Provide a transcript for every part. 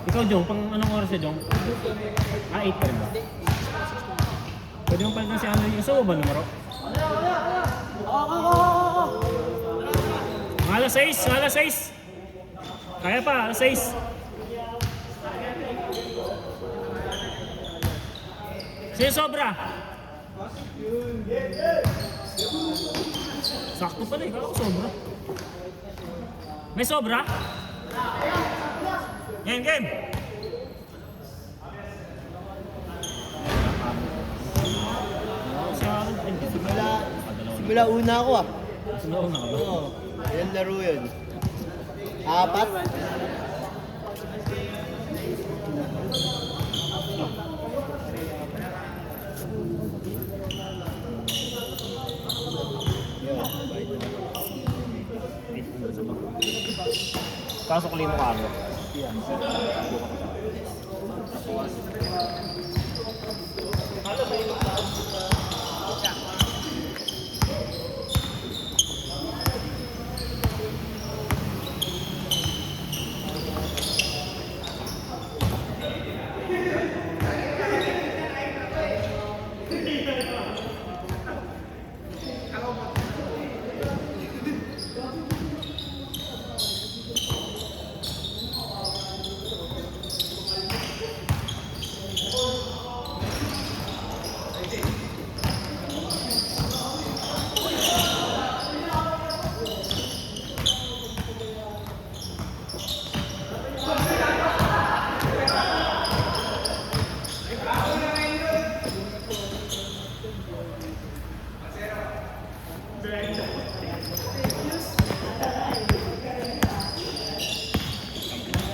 Ikaw, Jong, pang anong oras siya, Jong? 8 pa rin ba? Pwede mong palitan si Andre. Gusto mo ba numero? Alas 6, alas 6. Kaya pa, alas 6. Sino sobra? Sakto pala eh, kala ko sobra. May sobra? Game! Simula una ako ah. Simula una ka ba? Oo. Yan laro yun. 4. Pasok limo ka ako.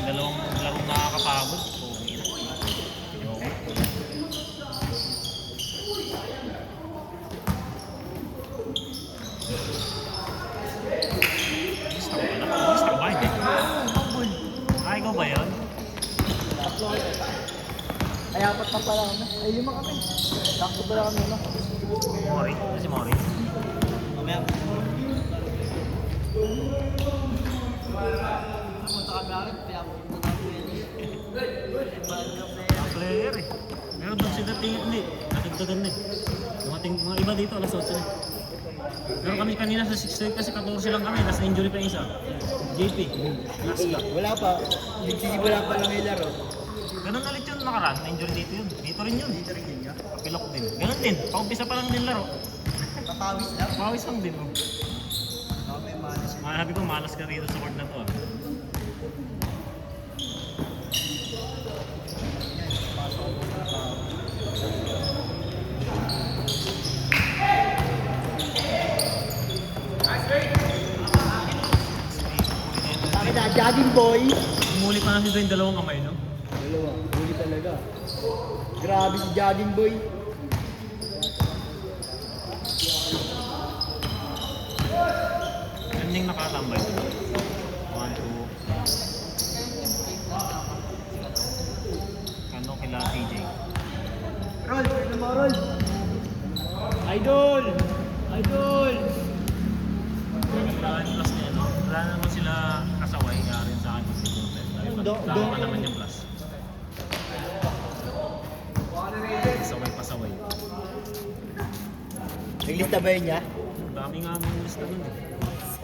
Dalawang larong nakakapagod. Gusto ba hindi? Ay, ikaw ba yun? Ay, 4 pa pala kami. Ay, 5 kami. Sakto pala kami na. Mori? Si Mori? Mamaya. Pumunta kami agad, kaya pumunta kami yan. Ang player eh. Meron doon sila tingin, hindi. Natagdagan na eh. Dumating mga iba dito, alas 8 na. Pero kami kanina sa 6 kasi 14 lang kami, nasa injury pa yung isa. JP, Nasga. Wala pa. Wala pa lang yung laro. Ganun ulit yun nakaraan, na-injury dito yun. Dito rin yun. Kapilok din. Ganun din, paumpisa pa lang din laro. Papawis lang. Pawis lang din. Oh. May malas. Sabi ko, malas ka rito sa court na to. Ah. Bakit na, jogging boy? Umuli pa natin yung dalawang kamay, no? Dalawa, huli talaga. Grabe si jogging boy. Ending nakatambay. 1, 2. Kano kila TJ? Roll, pwede mo roll. Idol! Idol! Wala plus niya, no? Wala naman sila kasaway nga rin sa akin. Dami pa naman yung plus. Pasaway. Naglista ba yun niya? Dami nga ang lista dun eh.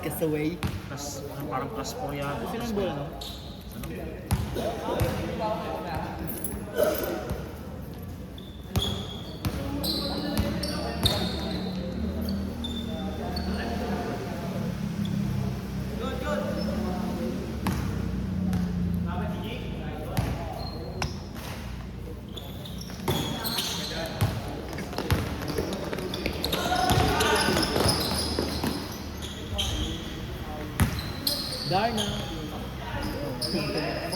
Kasaway. Plus, parang plus 4 yata. Sinang bola, no? Darna.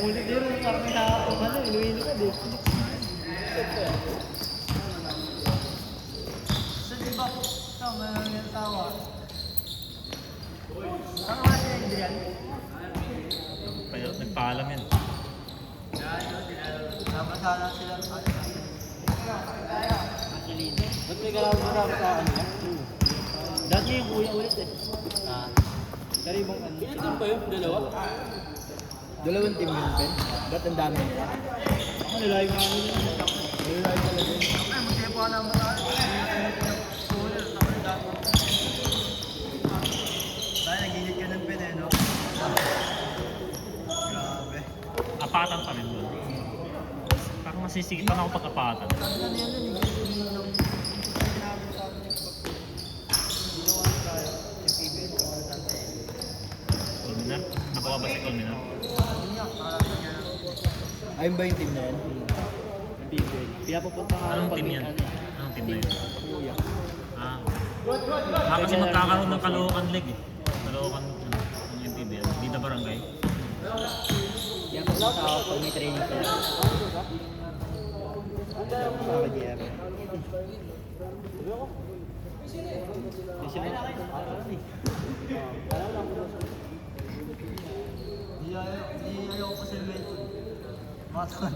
Ulit din rin parang na inuwi ka din. Sa diba? Tama na yung tawa. Saan naman siya yung Adrian? Pero nagpaalam yan. Tama Masala sila sa Ba't may galaw-galaw sa ano yan? Dati yung kuya ulit eh. Pero ibang ano. Ilan team ba yun? Dalawa? Dalawang team yun, Ben. Ba't ang dami nila? Ako nilay nga ano yun. Nilay talaga yun. Ay, magtipo ka naman tayo. Dahil nagigit ka ng pen eh, no? Grabe. Apatan pa rin doon. Parang masisigitan ako pag apatan. Culminar? Nakuha ba si Culminar? Ayun ba yung team na yan? Pinapupunta nga Anong pag team may yan? ano eh. Anong team na yun? Kuya. Ah. Kasi magkakaroon ng Caloocan League eh. Caloocan ng MPB. Bida Barangay. Pinapupunta ako pag may training sila. Para GM. Kasi Ayaw ko si Melton. Matakot.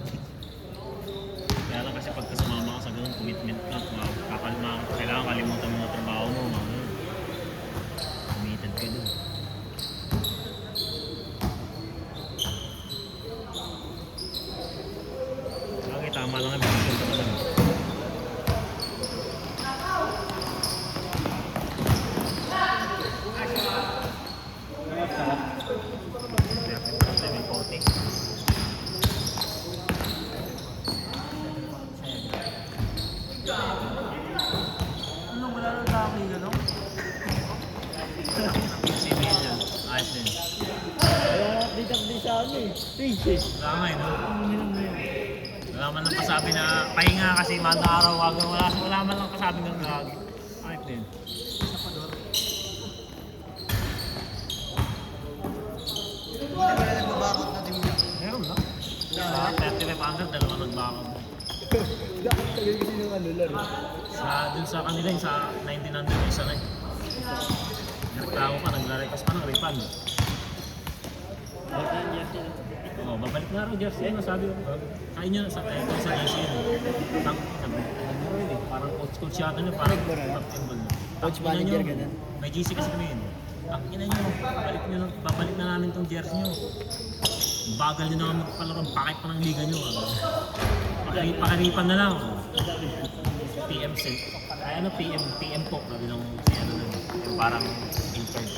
Kaya lang kasi pagka sumama ka sa ganun commitment ka, kailangan kalimutan mo na trabaho mo. Committed ka dun. Okay, tama lang ang bigyan ka lang. Ano, wala nang dami, gano'n? Si Million, ayos din. Kaya update update sa ano eh. Page eh. Wala nga yun. Wala man lang kasabi na pahinga kasi manda araw wala man lang kasabi ng gagi. Ayos din. Hindi ba na nagbabakot na team niya? Meron na. Sa 3500, dalawa nagbakod. Tagal kasi yung ano laro. Dun sa kanila yung sa 1900 yung isa na yun. Nagtao pa, nagla-request pa ng refund. Basta yung jersey na. Oo, babalik na raw jersey. Ano sabi ko? Sa inyo, sa jersey yun. Parang coach yata nyo, parang Nagmura na? captain ball. Coach Tangina manager nyo. ganun? May GC kasi kami yun. Ang ina nyo, babalik na namin tong jersey nyo. Bagal nyo naman magpalaro, pakit pa ng liga nyo. Pakaripan na lang. PM Silk. Ay ano, PM po. Sabi nung si ano nun. Yung parang in charge.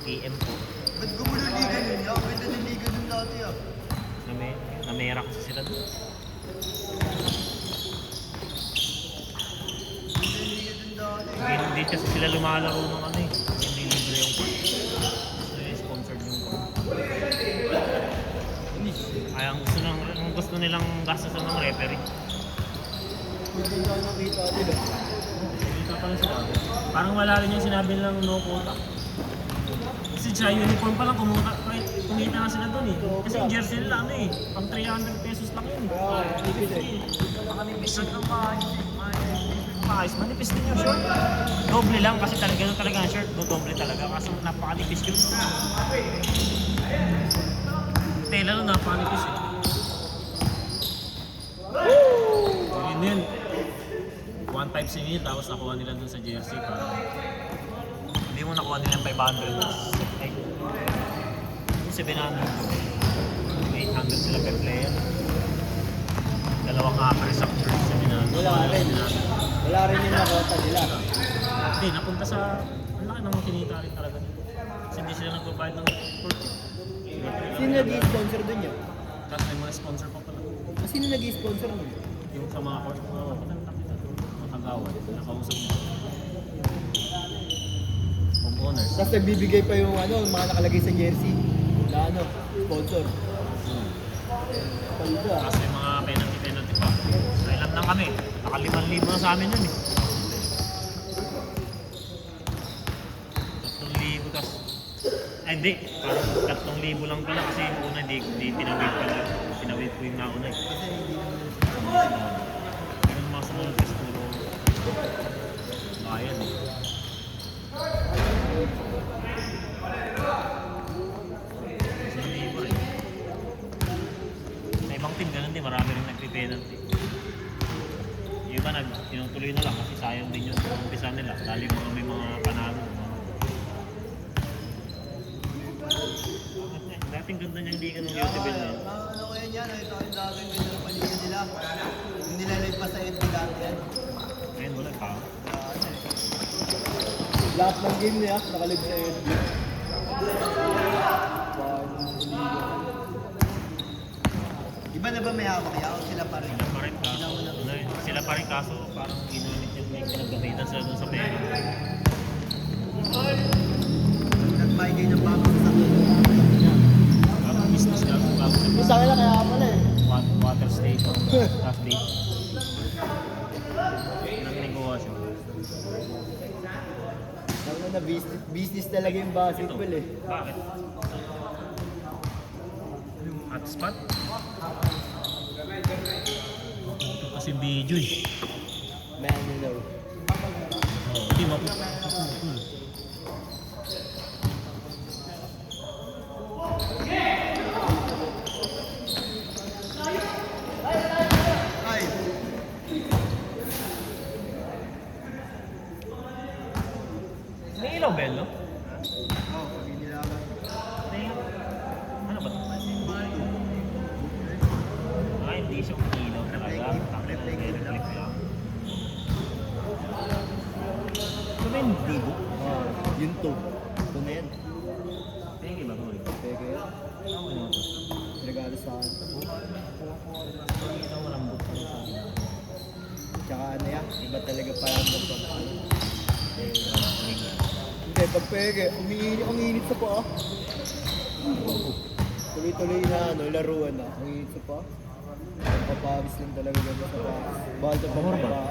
PM po. Ba't gumulo liga nun? Yung ganda ng liga nun dati ah. Namera kasi sila doon. Ganda ng liga nun dati. Hindi kasi sila lumalaro ng ano eh. Hindi libre yung court. So yung sponsored yung court. Ay, ang gusto nilang gastusan ng referee. Hindi ko nakita nila. Dito pa lang sila. Parang wala rin yung sinabi nilang no quota. Kasi sa uniform pa lang kumita na sila doon eh. Kasi yung jersey nila ano eh. Pang 300 pesos lang yun. Tipid eh. Manipis ng maayos. Manipis din yung shirt. Doble lang kasi ganun talaga ang shirt. Doble talaga kasi napakanipis yun. Tela nun napakanipis eh. Yun. 1.5 sinil tapos nakuha nila dun sa jersey para hindi mo nakuha nila yung 500. Ay, yung 700. 800 sila per player. Dalawang upper sa first 700. Wala rin. Wala rin yung nakota nila. Hindi, napunta sa ang laki ng kinita rin talaga nila. Kasi hindi sila nagbabayad ng 40. Sino nag-i-sponsor dun yun? Tapos may mga sponsor pa pala. Sino nag-i-sponsor dun? Yung sa mga course, patanda kita doon. Mga kagawan, nakausap mo. Homeowners. Tapos nagbibigay pa yung ano, mga nakalagay sa jersey. Na ano, sponsor. Palda. Tapos may mga penalty pa. Ilan lang kami. Naka 5,000 na sa amin yun eh. 3,000 tas. Ay hindi. Parang 3,000 lang pala kasi yung una hindi pinawid pala. Pinawid ko yung nauna eh. Yung mga sumunod kasi puro bayan eh. Isang libo rin. team ganun din, marami rin nagpi-penalty. Yung iba tinutuloy na lang kasi sayang din yung umpisa nila. Dahil may mga panalo. Dating ganda niyang liga ng UTBL na. Ano ko yan, ito ang dating ganda ng paligan nila. Yung nilalay pa sa FB dati yan. Ngayon wala pa. Lahat ng game niya, nakalib sa FB. Iba na ba may hawak yan? O sila pa rin? Sila pa rin kaso parang ginamit yung may pinagkamitan sila dun sa pera. Nag-buy kayo ng bagong sa Parang business ka, bago Yung sa kanila kaya pala eh. water station, gas station. Nang negosyo. Tama na, business talaga yung basketball eh. Bakit? Hotspot? Ito kasi video eh. Man, you know. Hindi mapupul. Ay! May ilaw bell, no? Oh, pag inilaban. May... Ano ba ito? Hindi siya ilaw talaga. Reflect lang. Ito ba yung dibo? Oh, yun to. Ito na yan. Tingin ba ito? Peke yan. Ano yun? Regalo sa akin. Ito malambot pa rin sa akin. Tsaka ano yan, iba talaga parang magpapalo. Hindi. Hindi, pag peke, ang init sa paa. Tuloy-tuloy na ano, laruan na. Ang init sa paa. Papawis lang talaga ganda sa paa. Bahal sa pamorma.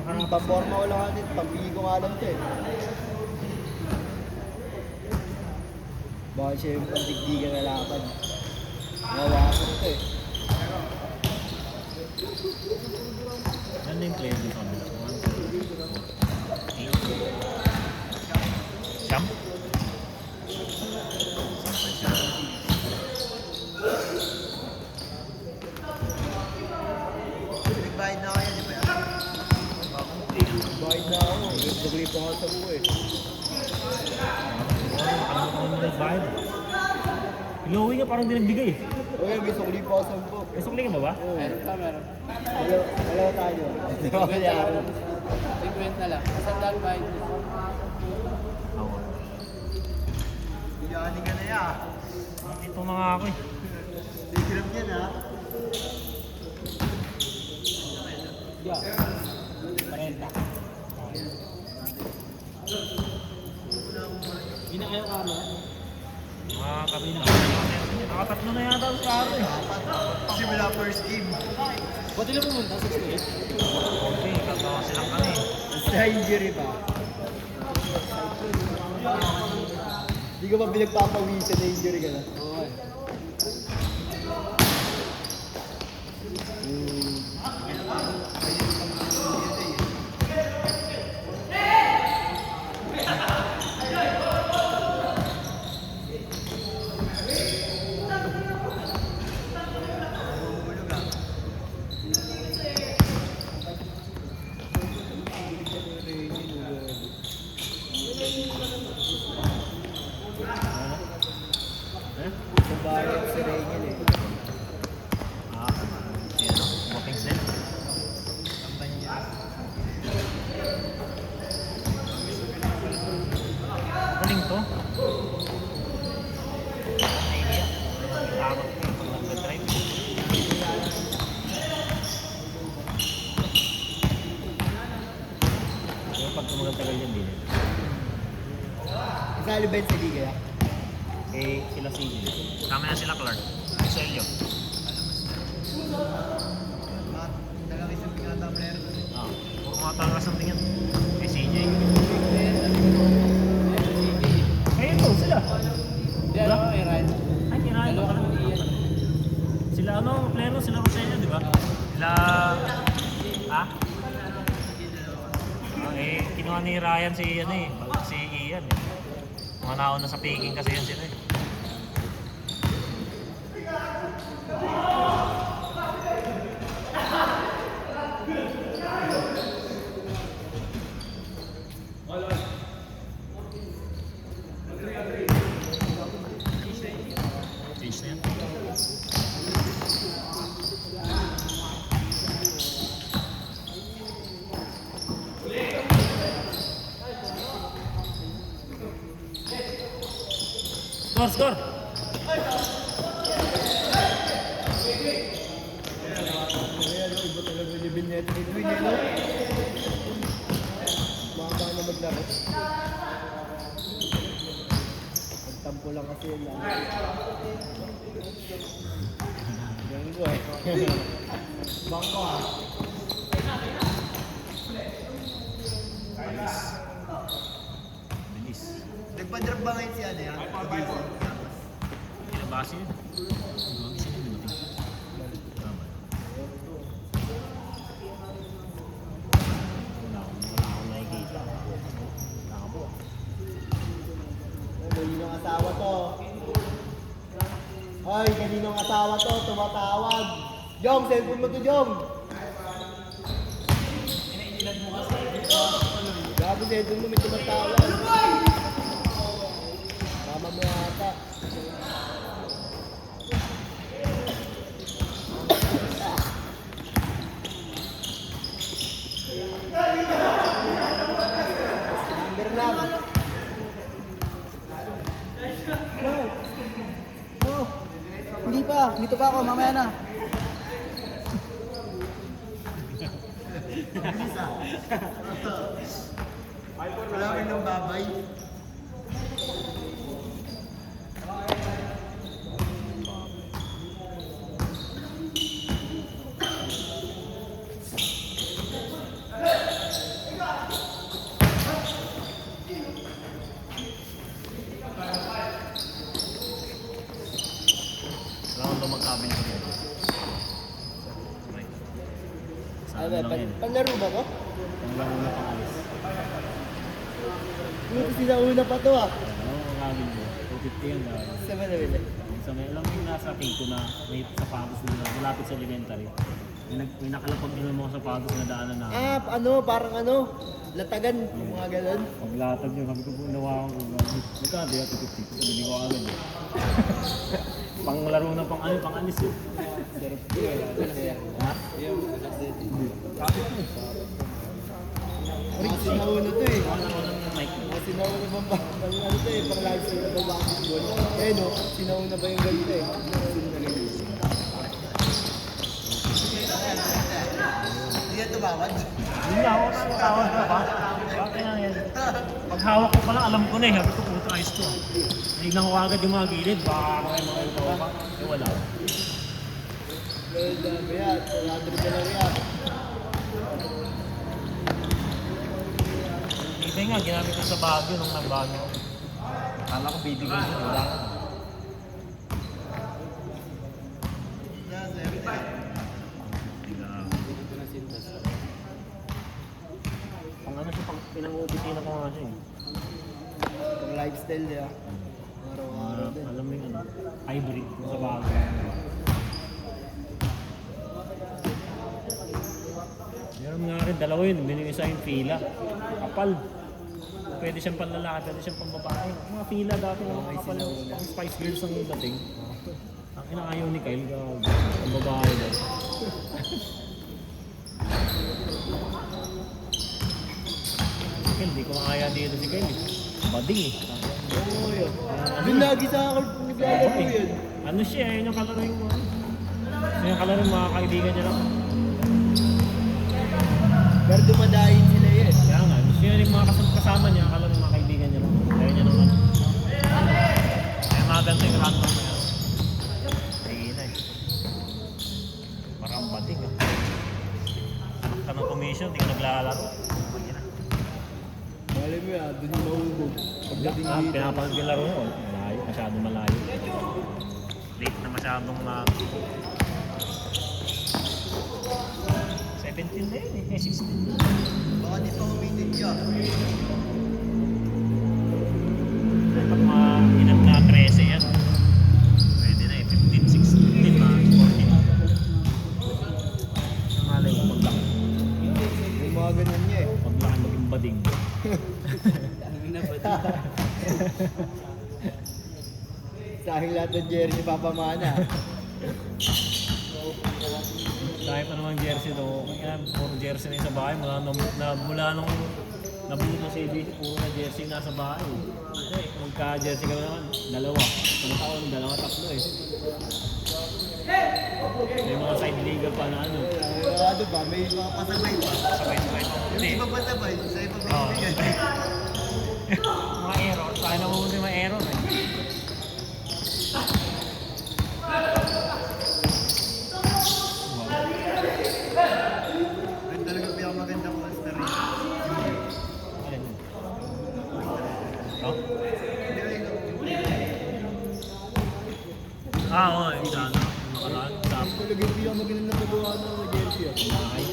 Ang pamorma ko lang natin, pampili ko nga lang ito eh. Baka siya yung pandigdigan na laban. Nawasan ito eh. Ganda yung player dito kanila. 1, 2, 8. Siyam? Nag-buy na kayo, di ba yan? Bahid na ako. Nagsagrip ako sa buhay. Nakalimutan mo ng bayad. Ilowi nga parang di nagbigay eh. Okay, may sukli pa ako sa buhay. May sukli ka ba ba? Meron pa, meron. Dalawa tayo. Dalawa 50 lang. Sandal ba ito? Ako. Bigyan ka na yan. Ito na nga ako eh. Digram yan ha. Yeah. 40. Hindi na kayo kamo? Kami na. Nakatatlo na yata sa araw eh. Simula first game. Ba't nila pumunta sa school? Okay, katawa silang kami. Sa injury pa. Hindi ka ba pinagpapawisan na injury ka na? Oo. Hulog ha. Eh? Sa bayan si Rangel eh. Yan o. Walking set. Galing to. Naiiyak. Tawag ko pag nag-drive. Pero pag tumagal-tagal yan din. Kasali ba yun sa liga? Eh, sila CJ. Kama na sila Clark. Celio. Dalawang isang pinatang player doon. Ah, puro mga talas ng tingin. Eh, CJ. Ayun to, sila. Hindi, ano, Ryan. Ay, kinain. Dalawa ka naman iyan. Sila ano, pleno, sila Roselio, di ba? Sila... Ha? Eh, kinuha ni Ryan si ano eh, si Ian. Mga naon na sa picking kasi yan sila eh. Score, score! Ayan, iba talaga ni Binet. Edwin, ano? Baka na maglaro. Nagtampo lang kasi yun lang. Ganun ko eh. Bangko ah. Bilis. Nagpa-drop ba ngayon si ano yan? Kinabase yun. Gawag sila dumating. Tama. Wala akong nakikita. Nakabo. Kaninong asawa to? Ay, kaninong asawa to? Tumatawag. Jong, cellphone mo to, Jong. Gago, cellphone mo, may tumatawag. Tama mo ata. Number lang. Oh, hindi pa. Dito pa ako, mamaya na. Wala rin ng babay. Wala akong lumagkabin ko dito. Ay, panlaro ba to? Ang laro na pangalis. Buti sinauna pa to ah. Ano ang kagawin ko? 250 yan dahil. Sa Manila. Sa may alam mo yung nasa Pico na may sapatos nila malapit sa elementary. May nakalapag nila mga sapatos na daanan na. Ah, ano, parang ano, latagan, yung mga ganun. Paglatag niyo, sabi ko po nawakan ko. Magkano yan? 250. Sabi ko agad eh. Pang laro na pang ano, pang anis eh. Ha? Mga sinauna to eh. Ano lang yung mic. Mga sinauna ba ba? Ano to eh, pang live stream na ba basketball? Eh no, sinauna ba yung ganito eh? Hindi yan tumawad. Hindi na ako nakakawag na ba? Bakit na yan? Pag hawak ko pala, alam ko na eh. Sabi ko, puto ayos to. Nahignan ko agad yung mga gilid. Baka mga ibawa pa. Eh wala. Well, dami yan. 100 ka lang yan. Hindi nga, ginamit ko sa Baguio nung nag-Baguio. Akala ko bibigyan ko. Wala ko. Pang ano siya, pang pinang-upitina ko nga siya eh. Pang lifestyle niya. Araw-araw din. Alam mo yung ano, hybrid sa Baguio. Meron nga rin, dalawa yun, binigay sa yung fila. Kapal. Pwede siyang panlalaki, pwede siyang pambabae. Mga fila dati ng mga kapal, pang Spice Girls ang dating. Ang inaayaw ni Kyle, ang babae daw. Hindi ko makaya dito si Kyle eh. Bading eh. Oo yun. Doon lagi sa akin kung naglalaro yun. Ano siya, yun yung kalaro yung yung kalaro yung mga kaibigan niya lang. Pero dumadayin sila yun. Kaya nga, siya yung mga kasama niya, kalaro yung mga kaibigan niya lang. Kaya niya naman. Kaya mga ganito yung random na yan. Sige na eh. Parang bading ah. Anak ka ng commission, hindi ka naglalaro. Sige na. Malay mo yan, doon yung mahubog. Pagdating dito. Pinapanood yung laro mo, malayo, masyadong malayo. Late na masyadong 17 na yun eh, 16. Baka di pa umitin siya. Pag mga inang na 13 yan, pwede na eh, 15, 16, 14. Malay mo, paglaki. Yung mga ganun niya eh. Paglaki maging bading. Ang ina ba? Sa Dahil lahat ng jersey papamana. Dahil pa namang jersey do, kaya puro jersey na yung sa bahay mula nung nabuo ng CBC, puro na jersey nasa bahay. Kasi magka-jersey ka naman, dalawa. Isang taon, dalawa, tatlo eh. May mga side league pa na ano. Ano ba? May mga pasabay pa. Sabay-sabay. Yung Hindi. iba ba sabay? Sa iba ba Oo. ibigay? Mga error. Saan na pumunta yung mga error eh. Ay talaga pinakamagandang monster rin. Alin yun? Oh? Oo, yung sa ano. Yung nakaraan. Sa Talaga yung pinakamagandang nagawa ng jersey. bahay.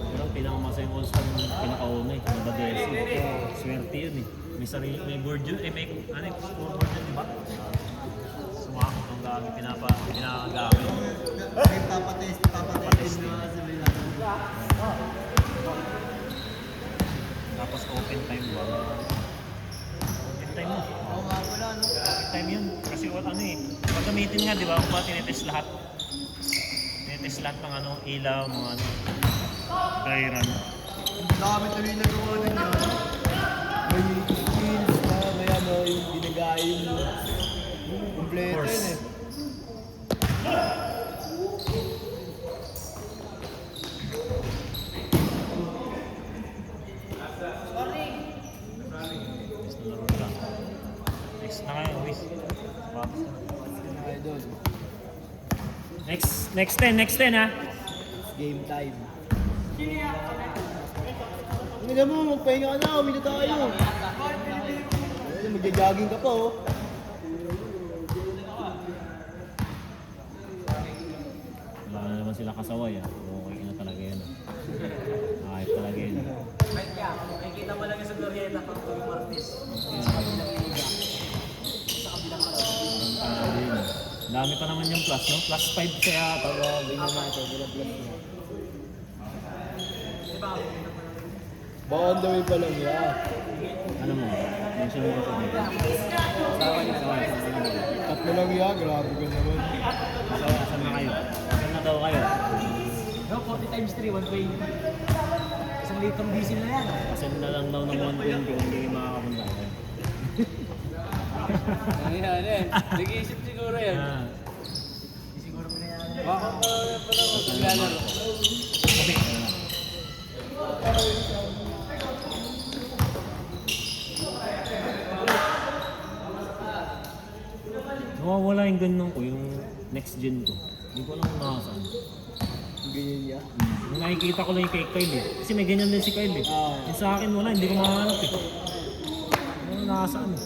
Pero ang pinakamasayang all-star yung pinakauna eh. Yung Badesi. Swerte yun eh. May sarili, may board yun. Eh, may ano, scoreboard yun, di ba? Sumakot ang gamit, pinakagamit. May papatest na sa Milan. Tapos open time ba? Open time mo. Oo nga wala no. Open time yun. Kasi what ano eh. Pagamitin nga, di ba? Kung ba tinitest lahat. Tinitest lahat ng ano, ilaw, mga ano. Kairan. Dami tuloy na gawa nun yun. May skills na, may ano, yung binagayin mo. Kompleto Course. yun eh. Next na laro nila. Next na kayo, Luis. Tapos na. Idol. Next 10 ha. Game time. Hindi mo, magpahinga ka na, umino tayo. Magja-jogging ka pa oh. Wala na naman sila kasaway ah. Okay na talaga yan ah. Ayos talaga yan. Nakikita mo lang yung sa Glorieta pag yung Martes. Dami pa naman yung plus, no? Plus 5 siya ata. Ganyan na ito, walang plus na. Baka on the way pa lang yan. Ano mo? Mention mo ko dito. Tatlo lang yan, grabe ka naman. Asan na kayo? Asan na daw kayo? No, 40 times 3, 120. Isang litrong diesel na yan. Asan na lang daw ng 120 kung hindi makakapunta. Ayan eh. Nag-iisip siguro yan. Ah. Siguro mo na yan. Baka pala maglalaro. Okay. Nawawala yung ganun ko, yung next gen ko. Hindi ko alam kung nakasaan. Ganyan niya. Nung nakikita ko lang yung kay Kyle eh. Kasi may ganyan din si Kyle eh. Ah. Yung sa akin wala, hindi ko makahanap eh. Ano nakasaan eh.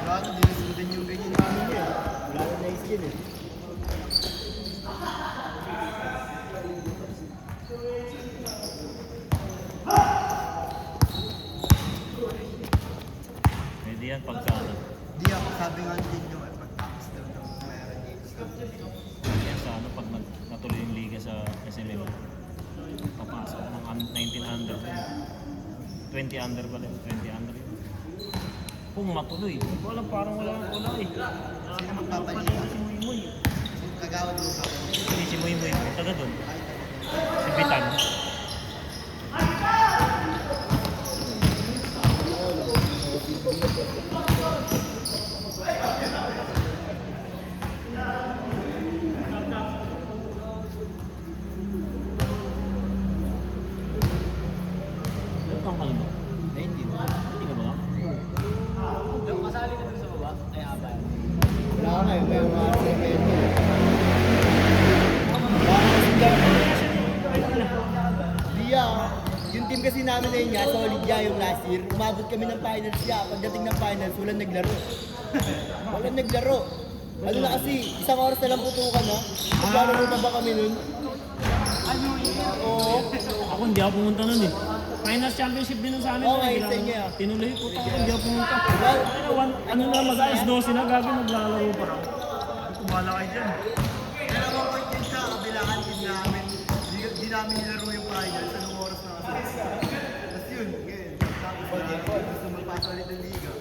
Wala na, di nasundan yung ganyan namin eh. Wala na nice skin eh. Pwede yan pagka ano. Di ako sabi nga din yung pagtapos daw ng meron dito. Yan sa ano, pag natuloy yung liga sa SML. Papasok ng 19 under. 20 under pala yun. 20 under yun. Kung matuloy. Hindi ko alam, parang wala eh. Sino magpapalit? Si Muy Muy. Kagawad mo ka. Hindi si Muy Muy. Taga doon. Si Bitan. Ilan taong ka na ba? 19. Hindi ka ba? Masali ka dun sa baba. Ay, abay. Wala ka na, may mga semento. Baka kasi dyan. Di ah. Yung team kasi din namin na yun nga, solid niya yung last year. Umabot kami ng finals niya. Pagdating ng finals, walang naglaro. Walang naglaro. Ano na kasi, isang oras na lang putukan ha. Maglalaro na ba kami nun? Oo. Ako hindi ako pumunta nun eh. Finals championship din nun sa amin. Okay, Kailangan- sa inyo, ah. Tinuloy ko, hindi ako pumunta. Well, Ano na, mag-alas 12 na gagawin, maglalaro pa lang. Kumala kayo dyan. Pero mga point din siya, kabilangan din namin. Di namin nilaro yung finals. Anong oras na kasi? Tapos yun, ngayon. Tapos gusto magpasa ulit ng liga.